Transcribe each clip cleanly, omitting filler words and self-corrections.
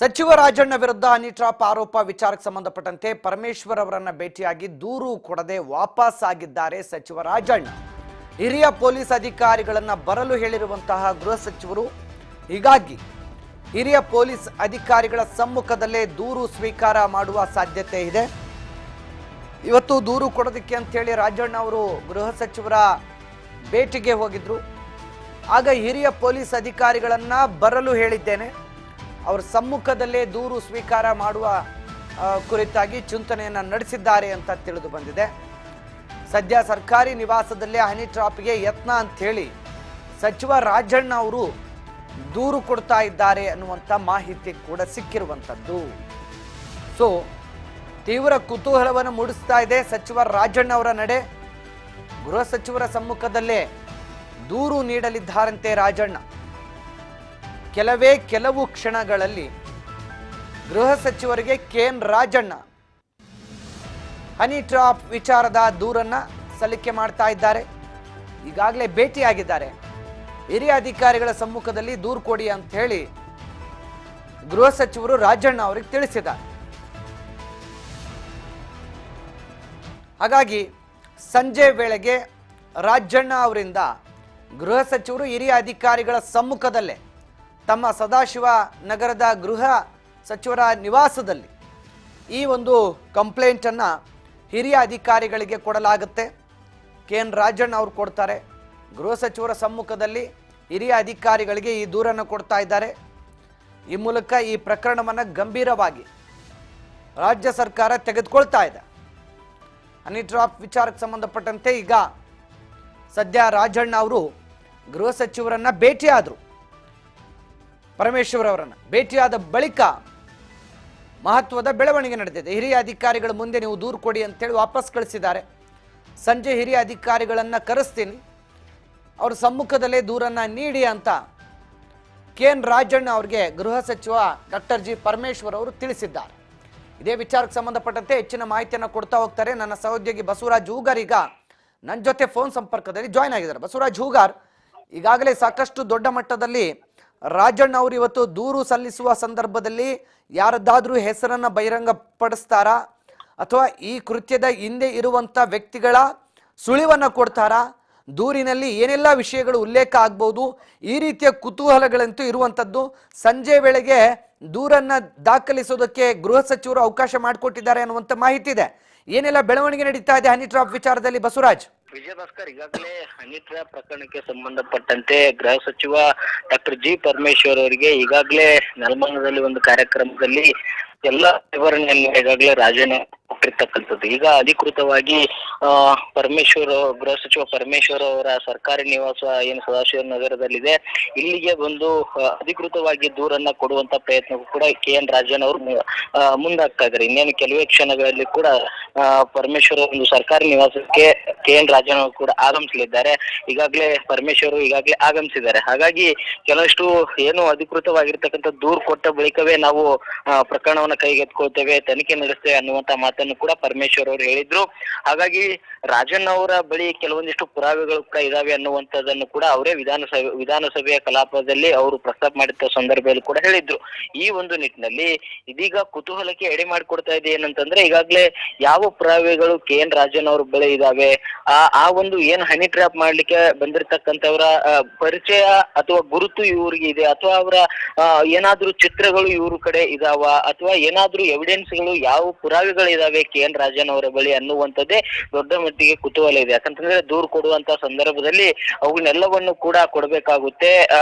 ಸಚಿವ ರಾಜಣ್ಣ ವಿರುದ್ಧ honey trap ಆರೋಪ ವಿಚಾರಕ್ಕೆ ಸಂಬಂಧಪಟ್ಟಂತೆ ಪರಮೇಶ್ವರ್ ಅವರನ್ನ ಭೇಟಿಯಾಗಿ ದೂರು ಕೊಡದೆ ವಾಪಸ್ ಆಗಿದ್ದಾರೆ ಸಚಿವ ರಾಜಣ್ಣ. ಹಿರಿಯ ಪೊಲೀಸ್ ಅಧಿಕಾರಿಗಳನ್ನ ಬರಲು ಹೇಳಿರುವಂತಹ ಗೃಹ ಸಚಿವರು ಹೀಗಾಗಿ ಹಿರಿಯ ಪೊಲೀಸ್ ಅಧಿಕಾರಿಗಳ ಸಮ್ಮುಖದಲ್ಲೇ ದೂರು ಸ್ವೀಕಾರ ಮಾಡುವ ಸಾಧ್ಯತೆ ಇದೆ. ಇವತ್ತು ದೂರು ಕೊಡೋದಕ್ಕೆ ಅಂತ ಹೇಳಿ ರಾಜಣ್ಣ ಅವರು ಗೃಹ ಸಚಿವರ ಭೇಟಿಗೆ ಹೋಗಿದ್ರು. ಆಗ ಹಿರಿಯ ಪೊಲೀಸ್ ಅಧಿಕಾರಿಗಳನ್ನ ಬರಲು ಹೇಳಿದ್ದೇನೆ, ಅವರ ಸಮ್ಮುಖದಲ್ಲೇ ದೂರು ಸ್ವೀಕಾರ ಮಾಡುವ ಕುರಿತಾಗಿ ಚಿಂತನೆಯನ್ನು ನಡೆಸಿದ್ದಾರೆ ಅಂತ ತಿಳಿದು ಬಂದಿದೆ. ಸದ್ಯ ಸರ್ಕಾರಿ ನಿವಾಸದಲ್ಲೇ ಹನಿ ಟ್ರಾಪ್ಗೆ ಯತ್ನ ಅಂತ ಹೇಳಿ ಸಚಿವ ರಾಜಣ್ಣ ಅವರು ದೂರು ಕೊಡ್ತಾ ಇದ್ದಾರೆ ಅನ್ನುವಂಥ ಮಾಹಿತಿ ಕೂಡ ಸಿಕ್ಕಿರುವಂಥದ್ದು. ಸೊ ತೀವ್ರ ಕುತೂಹಲವನ್ನು ಮೂಡಿಸ್ತಾ ಇದೆ ಸಚಿವ ರಾಜಣ್ಣ ಅವರ ನಡೆ. ಗೃಹ ಸಚಿವರ ಸಮ್ಮುಖದಲ್ಲೇ ದೂರು ನೀಡಲಿದ್ದಾರಂತೆ ರಾಜಣ್ಣ. ಕೆಲವು ಕ್ಷಣಗಳಲ್ಲಿ ಗೃಹ ಸಚಿವರಿಗೆ ಕೆಎನ್ ರಾಜಣ್ಣ ಹನಿ ಟ್ರಾಪ್ ವಿಚಾರದ ದೂರನ್ನ ಸಲ್ಲಿಕೆ ಮಾಡ್ತಾ ಇದ್ದಾರೆ. ಈಗಾಗಲೇ ಭೇಟಿಯಾಗಿದ್ದಾರೆ. ಹಿರಿಯ ಅಧಿಕಾರಿಗಳ ಸಮ್ಮುಖದಲ್ಲಿ ದೂರು ಕೊಡಿ ಅಂತ ಹೇಳಿ ಗೃಹ ಸಚಿವರು ರಾಜಣ್ಣ ಅವರಿಗೆ ತಿಳಿಸಿದ್ದಾರೆ. ಹಾಗಾಗಿ ಸಂಜೆ ವೇಳೆಗೆ ರಾಜಣ್ಣ ಅವರಿಂದ ಗೃಹ ಸಚಿವರು ಹಿರಿಯ ಅಧಿಕಾರಿಗಳ ಸಮ್ಮುಖದಲ್ಲೇ ತಮ್ಮ ಸದಾಶಿವ ನಗರದ ಗೃಹ ಸಚಿವರ ನಿವಾಸದಲ್ಲಿ ಈ ಒಂದು ಕಂಪ್ಲೇಂಟನ್ನು ಹಿರಿಯ ಅಧಿಕಾರಿಗಳಿಗೆ ಕೊಡಲಾಗುತ್ತೆ. ಕೆಎನ್ ರಾಜಣ್ಣ ಅವರು ಕೊಡ್ತಾರೆ. ಗೃಹ ಸಚಿವರ ಸಮ್ಮುಖದಲ್ಲಿ ಹಿರಿಯ ಅಧಿಕಾರಿಗಳಿಗೆ ಈ ದೂರನ್ನು ಕೊಡ್ತಾ ಇದ್ದಾರೆ. ಈ ಮೂಲಕ ಈ ಪ್ರಕರಣವನ್ನು ಗಂಭೀರವಾಗಿ ರಾಜ್ಯ ಸರ್ಕಾರ ತೆಗೆದುಕೊಳ್ತಾ ಇದೆ. ಹನಿ ಟ್ರಾಪ್ ವಿಚಾರಕ್ಕೆ ಸಂಬಂಧಪಟ್ಟಂತೆ ಈಗ ಸದ್ಯ ರಾಜಣ್ಣ ಅವರು ಗೃಹ ಸಚಿವರನ್ನ ಭೇಟಿಯಾದರು. ಪರಮೇಶ್ವರ್ ಅವರನ್ನ ಭೇಟಿಯಾದ ಬಳಿಕ ಮಹತ್ವದ ಬೆಳವಣಿಗೆ ನಡೆದಿದೆ. ಹಿರಿಯ ಅಧಿಕಾರಿಗಳ ಮುಂದೆ ನೀವು ದೂರು ಕೊಡಿ ಅಂತೇಳಿ ವಾಪಸ್ ಕಳಿಸಿದ್ದಾರೆ. ಸಂಜೆ ಹಿರಿಯ ಅಧಿಕಾರಿಗಳನ್ನ ಕರೆಸ್ತೀನಿ, ಅವ್ರ ಸಮ್ಮುಖದಲ್ಲೇ ದೂರನ್ನ ನೀಡಿ ಅಂತ ಕೆಎನ್ ರಾಜಣ್ಣ ಅವರಿಗೆ ಗೃಹ ಸಚಿವ ಡಾಕ್ಟರ್ ಜಿ ಪರಮೇಶ್ವರ್ ಅವರು ತಿಳಿಸಿದ್ದಾರೆ. ಇದೇ ವಿಚಾರಕ್ಕೆ ಸಂಬಂಧಪಟ್ಟಂತೆ ಹೆಚ್ಚಿನ ಮಾಹಿತಿಯನ್ನು ಕೊಡ್ತಾ ಹೋಗ್ತಾರೆ ನನ್ನ ಸಹೋದ್ಯೋಗಿ ಬಸವರಾಜ್ ಹೂಗಾರ್. ಈಗ ನನ್ನ ಜೊತೆ ಫೋನ್ ಸಂಪರ್ಕದಲ್ಲಿ ಜಾಯ್ನ್ ಆಗಿದ್ದಾರೆ. ಬಸವರಾಜ್ ಹೂಗಾರ್, ಈಗಾಗಲೇ ಸಾಕಷ್ಟು ದೊಡ್ಡ ಮಟ್ಟದಲ್ಲಿ ರಾಜಣ್ಣ ಅವರು ಇವತ್ತು ದೂರು ಸಲ್ಲಿಸುವ ಸಂದರ್ಭದಲ್ಲಿ ಯಾರದ್ದಾದ್ರೂ ಹೆಸರನ್ನ ಬಹಿರಂಗ ಪಡಿಸ್ತಾರಾ ಅಥವಾ ಈ ಕೃತ್ಯದ ಹಿಂದೆ ಇರುವಂತ ವ್ಯಕ್ತಿಗಳ ಸುಳಿವನ್ನ ಕೊಡ್ತಾರಾ, ದೂರಿನಲ್ಲಿ ಏನೆಲ್ಲ ವಿಷಯಗಳು ಉಲ್ಲೇಖ ಆಗ್ಬಹುದು, ಈ ರೀತಿಯ ಕುತೂಹಲಗಳಂತೂ ಇರುವಂತದ್ದು. ಸಂಜೆ ವೇಳೆಗೆ ದೂರನ್ನ ದಾಖಲಿಸೋದಕ್ಕೆ ಗೃಹ ಸಚಿವರು ಅವಕಾಶ ಮಾಡಿಕೊಟ್ಟಿದ್ದಾರೆ ಅನ್ನುವಂಥ ಮಾಹಿತಿ ಇದೆ. ಏನೆಲ್ಲ ಬೆಳವಣಿಗೆ ನಡೀತಾ ಇದೆ ಹನಿ ಟ್ರಾಪ್ ವಿಚಾರದಲ್ಲಿ ಬಸವರಾಜ್? ವಿಜಯ ಭಾಸ್ಕರ್, ಈಗಾಗಲೇ ಹನಿ ಟ್ರ್ಯಾಪ್ ಪ್ರಕರಣಕ್ಕೆ ಸಂಬಂಧಪಟ್ಟಂತೆ ಗೃಹ ಸಚಿವ ಡಾಕ್ಟರ್ ಜಿ ಪರಮೇಶ್ವರ್ ಅವರಿಗೆ ಈಗಾಗಲೇ ನೆಲಮಂಗಲದಲ್ಲಿ ಒಂದು ಕಾರ್ಯಕ್ರಮದಲ್ಲಿ ಎಲ್ಲ ವಿವರಣೆಯನ್ನು ಈಗಾಗಲೇ ರಾಜಣ್ಣ ಕೊಟ್ಟಿರ್ತಕ್ಕಂಥದ್ದು. ಈಗ ಅಧಿಕೃತವಾಗಿ ಪರಮೇಶ್ವರ್ ಗೃಹ ಸಚಿವ ಪರಮೇಶ್ವರ್ ಅವರ ಸರ್ಕಾರಿ ನಿವಾಸ ಏನು ಸದಾಶಿವ ನಗರದಲ್ಲಿದೆ, ಇಲ್ಲಿಗೆ ಬಂದು ಅಧಿಕೃತವಾಗಿ ದೂರನ್ನ ಕೊಡುವಂತ ಪ್ರಯತ್ನಕ್ಕೂ ಕೂಡ ಕೆಎನ್ ರಾಜಣ್ಣ ಅವರು ಮುಂದಾಗ್ತಾ ಇದ್ದಾರೆ. ಇನ್ನೇನು ಕೆಲವೇ ಕ್ಷಣಗಳಲ್ಲಿ ಕೂಡ ಪರಮೇಶ್ವರ್ ಒಂದು ಸರ್ಕಾರಿ ನಿವಾಸಕ್ಕೆ ಕೆಎನ್ ರಾಜಣ್ಣ ಅವರು ಕೂಡ ಆಗಮಿಸಲಿದ್ದಾರೆ. ಈಗಾಗಲೇ ಪರಮೇಶ್ವರ್ ಈಗಾಗಲೇ ಆಗಮಿಸಿದ್ದಾರೆ. ಹಾಗಾಗಿ ಕೆಲವಷ್ಟು ಏನು ಅಧಿಕೃತವಾಗಿರ್ತಕ್ಕಂಥ ದೂರು ಕೊಟ್ಟ ಬಳಿಕವೇ ನಾವು ಪ್ರಕರಣವನ್ನ ಕೈಗೆತ್ಕೊಳ್ತೇವೆ, ತನಿಖೆ ನಡೆಸ್ತೇವೆ ಅನ್ನುವಂತ ಮಾತನ್ನು ಕೂಡ ಪರಮೇಶ್ವರ್ ಅವರು ಹೇಳಿದ್ರು. ಹಾಗಾಗಿ ರಾಜಣ್ಣ ಅವರ ಬಳಿ ಕೆಲವೊಂದಿಷ್ಟು ಪುರಾವೆಗಳು ಕೂಡ ಇದಾವೆ ಅನ್ನುವಂಥದ್ದನ್ನು ಕೂಡ ಅವರೇ ವಿಧಾನಸಭೆಯ ಕಲಾಪದಲ್ಲಿ ಅವರು ಪ್ರಸ್ತಾಪ ಮಾಡಿದ್ದ ಸಂದರ್ಭದಲ್ಲಿ ಕೂಡ ಹೇಳಿದ್ರು. ಈ ಒಂದು ನಿಟ್ಟಿನಲ್ಲಿ ಇದೀಗ ಕುತೂಹಲಕ್ಕೆ ಎಡೆ ಮಾಡಿಕೊಡ್ತಾ ಇದೆ ಏನಂತಂದ್ರೆ, ಈಗಾಗಲೇ ಯಾವ ಪುರಾವೆಗಳು ಕೆಎನ್ ರಾಜಣ್ಣ ಅವ್ರ ಬಳಿ ಇದಾವೆ, ಆ ಒಂದು ಏನ್ ಹನಿ ಟ್ರ್ಯಾಪ್ ಮಾಡ್ಲಿಕ್ಕೆ ಬಂದಿರತಕ್ಕಂಥವರ ಪರಿಚಯ ಅಥವಾ ಗುರುತು ಇವ್ರಿಗೆ ಇದೆ, ಅಥವಾ ಅವರ ಏನಾದ್ರೂ ಚಿತ್ರಗಳು ಇವ್ರ ಕಡೆ ಇದಾವ, ಅಥವಾ ಏನಾದ್ರೂ ಎವಿಡೆನ್ಸ್ಗಳು ಯಾವ ಪುರಾವೆಗಳು ಇದಾವೆ ಕೆಎನ್ ರಾಜಣ್ಣ ಅವರ ಬಳಿ ಅನ್ನುವಂಥದ್ದೇ ದೊಡ್ಡ ಮಟ್ಟಿಗೆ ಕುತೂಹಲ ಇದೆ. ಯಾಕಂತಂದ್ರೆ ದೂರು ಕೊಡುವಂತ ಸಂದರ್ಭದಲ್ಲಿ ಅವನ್ನೆಲ್ಲವನ್ನು ಕೂಡ ಕೊಡಬೇಕಾಗುತ್ತೆ.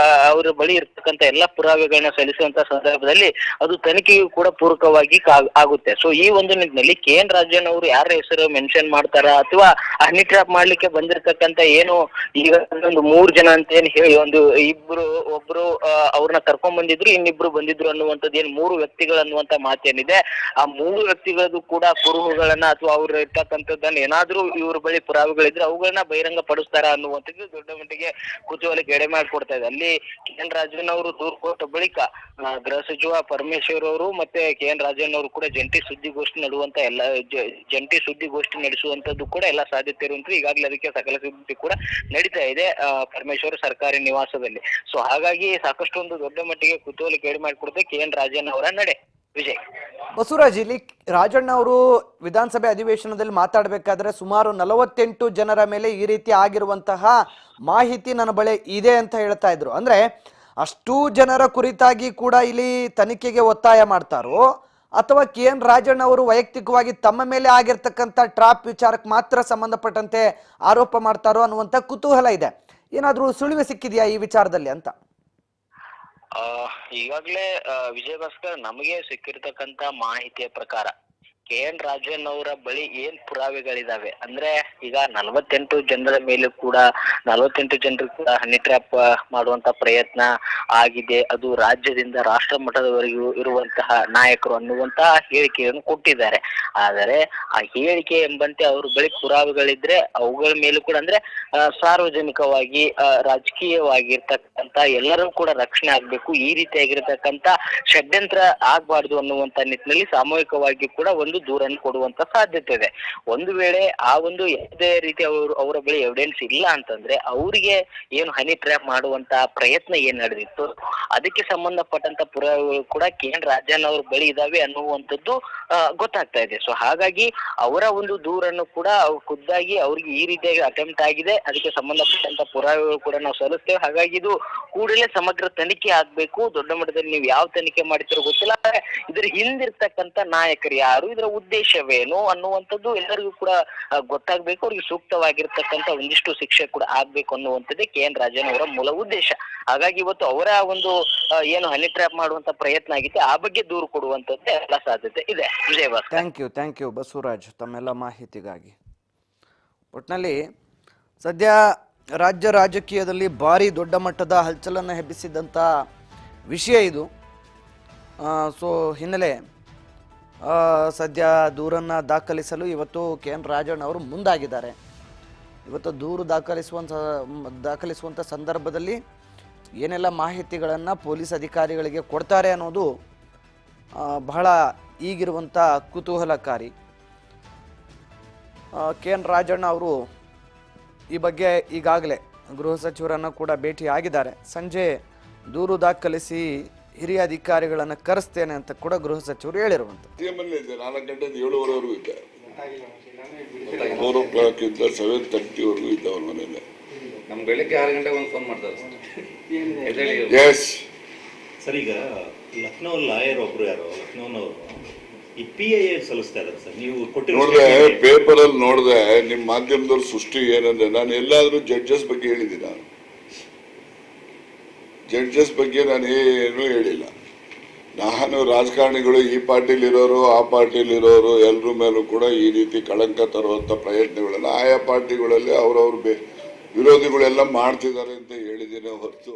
ಅವರ ಬಳಿ ಇರ್ತಕ್ಕಂಥ ಎಲ್ಲಾ ಪುರಾವೆಗಳನ್ನ ಸಲ್ಲಿಸುವಂತ ಸಂದರ್ಭದಲ್ಲಿ ಅದು ತನಿಖೆಗೂ ಕೂಡ ಪೂರಕವಾಗಿ ಆಗುತ್ತೆ. ಸೊ ಈ ಒಂದು ನಿಟ್ಟಿನಲ್ಲಿ ಕೆಎನ್ ರಾಜಣ್ಣ ಅವರು ಯಾರ ಹೆಸರು ಮೆನ್ಷನ್ ಮಾಡ್ತಾರ, ಅಥವಾ ಹನಿ ಟ್ರ್ಯಾಪ್ ಮಾಡ್ಲಿಕ್ಕೆ ಬಂದಿರತಕ್ಕಂತ ಏನು ಈಗ ಒಂದು 3 ಜನ ಅಂತ ಏನ್ ಹೇಳಿ ಒಬ್ರು ಅವ್ರನ್ನ ಕರ್ಕೊಂಡ್ ಬಂದಿದ್ರು, ಇನ್ನಿಬ್ರು ಬಂದಿದ್ರು ಅನ್ನುವಂಥದ್ದು ಏನ್ 3 ವ್ಯಕ್ತಿಗಳು ಅನ್ನುವಂತ ಮಾತೇನಿದೆ, ಆ 3 ವ್ಯಕ್ತಿಗಳದ್ದು ಕೂಡ ಕುರುಹುಗಳನ್ನ ಅಥವಾ ಅವ್ರು ಇರ್ತಕ್ಕಂಥದ್ದನ್ನ ಏನಾದ್ರೂ ಇವ್ರ ಬಳಿ ಪುರಾವೆಗಳಿದ್ರೆ ಅವುಗಳನ್ನ ಬಹಿರಂಗ ಪಡಿಸ್ತಾರ ಅನ್ನುವಂಥದ್ದು ದೊಡ್ಡ ಮಟ್ಟಿಗೆ ಕುತೂಹಲಕ್ಕೆ ಎಡೆ ಮಾಡಿಕೊಡ್ತಾ ಇದೆ. ಅಲ್ಲಿ KN ರಾಜಣ್ಣ ಅವರು ದೂರು ಕೊಟ್ಟ ಬಳಿಕ ಗೃಹ ಸಚಿವ ಪರಮೇಶ್ವರ್ ಅವರು ಮತ್ತೆ KN ರಾಜಣ್ಣ ಅವರು ಕೂಡ ಜಂಟಿ ಸುದ್ದಿಗೋಷ್ಠಿ ನಡೆಸುವಂತದ್ದು ಕೂಡ ಎಲ್ಲ ಸಾಧ್ಯತೆ ಇರುವಂತ ಈಗಾಗಲೇ ಅದಕ್ಕೆ ಸಕಲ ಸಿದ್ಧತೆ ಕೂಡ ನಡೀತಾ ಇದೆ ಪರಮೇಶ್ವರ್ ಸರ್ಕಾರಿ ನಿವಾಸದಲ್ಲಿ. ಸೊ ಹಾಗಾಗಿ ಸಾಕಷ್ಟು ಒಂದು ದೊಡ್ಡ ಮಟ್ಟಿಗೆ ಕುತೂಹಲಕ್ಕೆ ಎಡೆ ಮಾಡಿಕೊಡುತ್ತೆ KN ರಾಜಣ್ಣ ಅವರ ನಡೆ. ವಿಜಯ್ ಬಸವರಾಜ್, ಇಲ್ಲಿ ರಾಜಣ್ಣ ಅವರು ವಿಧಾನಸಭೆ ಅಧಿವೇಶನದಲ್ಲಿ ಮಾತಾಡಬೇಕಾದ್ರೆ ಸುಮಾರು 48 ಜನರ ಮೇಲೆ ಈ ರೀತಿ ಆಗಿರುವಂತಹ ಮಾಹಿತಿ ನನ್ನ ಬಳಿ ಇದೆ ಅಂತ ಹೇಳ್ತಾ ಇದ್ರು. ಅಂದ್ರೆ ಅಷ್ಟೂ ಜನರ ಕುರಿತಾಗಿ ಕೂಡ ಇಲ್ಲಿ ತನಿಖೆಗೆ ಒತ್ತಾಯ ಮಾಡ್ತಾರೋ ಅಥವಾ KN ರಾಜಣ್ಣ ಅವರು ವೈಯಕ್ತಿಕವಾಗಿ ತಮ್ಮ ಮೇಲೆ ಆಗಿರ್ತಕ್ಕಂಥ ಟ್ರಾಪ್ ವಿಚಾರಕ್ಕೆ ಮಾತ್ರ ಸಂಬಂಧಪಟ್ಟಂತೆ ಆರೋಪ ಮಾಡ್ತಾರೋ ಅನ್ನುವಂಥ ಕುತೂಹಲ ಇದೆ. ಏನಾದ್ರೂ ಸುಳಿವು ಸಿಕ್ಕಿದೆಯಾ ಈ ವಿಚಾರದಲ್ಲಿ ಅಂತ? ಈಗಾಗಲೇ ವಿಜಯ ಭಾಸ್ಕರ್ ನಮಗೆ ಸಿಕ್ಕಿರ್ತಕ್ಕಂತ ಮಾಹಿತಿಯ ಪ್ರಕಾರ KN ರಾಜಣ್ಣ ಅವರ ಬಳಿ ಏನ್ ಪುರಾವೆಗಳಿದಾವೆ ಅಂದ್ರೆ ಈಗ 48 ಜನರ ಮೇಲೂ ಕೂಡ 48 ಜನರು ಕೂಡ ಹನಿ ಟ್ರ್ಯಾಪ್ ಮಾಡುವಂತ ಪ್ರಯತ್ನ ಆಗಿದೆ, ಅದು ರಾಜ್ಯದಿಂದ ರಾಷ್ಟ್ರ ಮಟ್ಟದವರೆಗೂ ಇರುವಂತಹ ನಾಯಕರು ಅನ್ನುವಂತಹ ಹೇಳಿಕೆಯನ್ನು ಕೊಟ್ಟಿದ್ದಾರೆ. ಆದರೆ ಆ ಹೇಳಿಕೆ ಎಂಬಂತೆ ಅವ್ರ ಬಳಿ ಪುರಾವೆಗಳಿದ್ರೆ ಅವುಗಳ ಮೇಲೂ ಕೂಡ ಅಂದ್ರೆ ಸಾರ್ವಜನಿಕವಾಗಿ ರಾಜಕೀಯವಾಗಿರ್ತಕ್ಕಂತ ಎಲ್ಲರೂ ಕೂಡ ರಕ್ಷಣೆ ಆಗ್ಬೇಕು, ಈ ರೀತಿಯಾಗಿರ್ತಕ್ಕಂತ ಷಡ್ಯಂತ್ರ ಆಗ್ಬಾರ್ದು ಅನ್ನುವಂತ ನಿಟ್ಟಿನಲ್ಲಿ ಸಾಮೂಹಿಕವಾಗಿ ಕೂಡ ಒಂದು ದೂರನ್ನು ಕೊಡುವಂತ ಸಾಧ್ಯತೆ ಇದೆ. ಒಂದು ವೇಳೆ ಆ ಒಂದು ಯಾವುದೇ ರೀತಿ ಅವರ ಬಳಿ ಎವಿಡೆನ್ಸ್ ಇಲ್ಲ ಅಂತಂದ್ರೆ ಅವರಿಗೆ ಏನು ಹನಿ ಟ್ರ್ಯಾಪ್ ಮಾಡುವಂತ ಪ್ರಯತ್ನ ಏನ್ ನಡೆದಿತ್ತು ಅದಕ್ಕೆ ಸಂಬಂಧಪಟ್ಟಂತ ಪುರಾವೆಗಳು ಕೂಡ KN ರಾಜಣ್ಣ ಅವ್ರ ಬಳಿ ಇದಾವೆ ಅನ್ನುವಂಥದ್ದು ಗೊತ್ತಾಗ್ತಾ ಇದೆ. ಸೊ ಹಾಗಾಗಿ ಅವರ ಒಂದು ದೂರನ್ನು ಕೂಡ ಖುದ್ದಾಗಿ ಅವ್ರಿಗೆ ಈ ರೀತಿಯಾಗಿ ಅಟೆಂಪ್ಟ್ ಆಗಿದೆ, ಅದಕ್ಕೆ ಸಂಬಂಧಪಟ್ಟಂತ ಪುರಾವೆಗಳು ಕೂಡ ನಾವು ಸಲ್ಲಿಸ್ತೇವೆ. ಹಾಗಾಗಿ ಇದು ಕೂಡಲೇ ಸಮಗ್ರ ತನಿಖೆ ಆಗ್ಬೇಕು. ದೊಡ್ಡ ಮಟ್ಟದಲ್ಲಿ ನೀವು ಯಾವ ತನಿಖೆ ಮಾಡ್ತಿರೋ ಗೊತ್ತಿಲ್ಲ, ಇದ್ರ ಹಿಂದಿರ್ತಕ್ಕಂತ ನಾಯಕರು ಯಾರು, ಇದರ ಉದ್ದೇಶವೇನು ಅನ್ನುವಂಥದ್ದು ಎಲ್ಲರಿಗೂ ಕೂಡ ಗೊತ್ತಾಗ್ಬೇಕು. ಅವ್ರಿಗೆ ಸೂಕ್ತವಾಗಿರ್ತಕ್ಕಂಥ ಒಂದಿಷ್ಟು ಶಿಕ್ಷೆ ಕೂಡ ಆಗ್ಬೇಕು ಅನ್ನುವಂಥದ್ದೇ KN ರಾಜಣ್ಣ ಅವರ ಮೂಲ ಉದ್ದೇಶ. ಹಾಗಾಗಿ ಇವತ್ತು ಅವರ ಒಂದು ಏನು ಹನಿ ಟ್ರ್ಯಾಪ್ ಮಾಡುವಂತ ಪ್ರಯತ್ನ ಆಗಿತ್ತು ಆ ಬಗ್ಗೆ ದೂರು ಕೊಡುವಂತದ್ದೇ ಎಲ್ಲ ಸಾಧ್ಯತೆ ಇದೆ. ವಿಜಯ್ ಥ್ಯಾಂಕ್ ಯು ಬಸವರಾಜ್ ತಮ್ಮೆಲ್ಲ ಮಾಹಿತಿಗಾಗಿ. ಒಟ್ಟಿನಲ್ಲಿ ಸದ್ಯ ರಾಜ್ಯ ರಾಜಕೀಯದಲ್ಲಿ ಭಾರಿ ದೊಡ್ಡ ಮಟ್ಟದ ಹಲ್ಚಲನ್ನು ಎಬ್ಬಿಸಿದಂಥ ವಿಷಯ ಇದು. ಸೊ ಹಿನ್ನೆಲೆ ಸದ್ಯ ದೂರನ್ನು ದಾಖಲಿಸಲು ಇವತ್ತು KN ರಾಜಣ್ಣ ಅವರು ಮುಂದಾಗಿದ್ದಾರೆ. ಇವತ್ತು ದೂರು ದಾಖಲಿಸುವಂಥ ಸಂದರ್ಭದಲ್ಲಿ ಏನೆಲ್ಲ ಮಾಹಿತಿಗಳನ್ನು ಪೊಲೀಸ್ ಅಧಿಕಾರಿಗಳಿಗೆ ಕೊಡ್ತಾರೆ ಅನ್ನೋದು ಬಹಳ ಈಗಿರುವಂಥ ಕುತೂಹಲಕಾರಿ. KN ರಾಜಣ್ಣ ಅವರು ಈ ಬಗ್ಗೆ ಈಗಾಗಲೇ ಗೃಹ ಸಚಿವರನ್ನು ಕೂಡ ಭೇಟಿ ಆಗಿದ್ದಾರೆ. ಸಂಜೆ ದೂರು ದಾಖಲಿಸಿ ಹಿರಿಯ ಅಧಿಕಾರಿಗಳನ್ನು ಕರೆಸ್ತೇನೆ ಅಂತ ಕೂಡ ಗೃಹ ಸಚಿವರು ಹೇಳಿರುವಂಥದ್ದು. 4 ಗಂಟೆಯಿಂದ 7:30ವರೆಗೂ ಇದ್ದ, 4 o'clock ಇದ್ದ 7:30ವರೆಗೂ ಇದ್ದ ಅವ್ರ ಮನೇಲಿ. ನಮ್ಗೆ ಬೆಳಗ್ಗೆ 6 ಗಂಟೆಗೆ ಒಂದು ಫೋನ್ ಮಾಡ್ತಾರೆ ಸರ್. ಈಗ ಲಕ್ನೋ ಲಾಯರ್ ಒಬ್ರು ಯಾರೋ ಲಕ್ನೋನವರು ಈ PIA ಸಲ್ಲಿಸ್ತಾ ಇದ್ದಾರೆ ಸರ್. ನೀವು ನೋಡಿದೆ ಪೇಪರ್ ಅಲ್ಲಿ ನೋಡಿದೆ, ನಿಮ್ಮ ಮಾಧ್ಯಮದವ್ರ ಸೃಷ್ಟಿ ಏನಂದ್ರೆ ನಾನು ಎಲ್ಲಾದ್ರೂ ಜಡ್ಜಸ್ ಬಗ್ಗೆ ಹೇಳಿದ್ದೀನಿ. ಜಡ್ಜಸ್ ಬಗ್ಗೆ ನಾನು ಏನೂ ಹೇಳಿಲ್ಲ. ನಾನು ರಾಜಕಾರಣಿಗಳು ಈ ಪಾರ್ಟಿಲಿರೋರು ಆ ಪಾರ್ಟಿಲಿರೋರು ಎಲ್ಲರ ಮೇಲೂ ಕೂಡ ಈ ರೀತಿ ಕಳಂಕ ತರುವಂಥ ಪ್ರಯತ್ನಗಳೆಲ್ಲ ಆಯಾ ಪಾರ್ಟಿಗಳಲ್ಲಿ ಅವರವ್ರ ವಿರೋಧಿಗಳೆಲ್ಲ ಮಾಡ್ತಿದ್ದಾರೆ ಅಂತ ಹೇಳಿದ್ದೀನಿ ಹೊರತು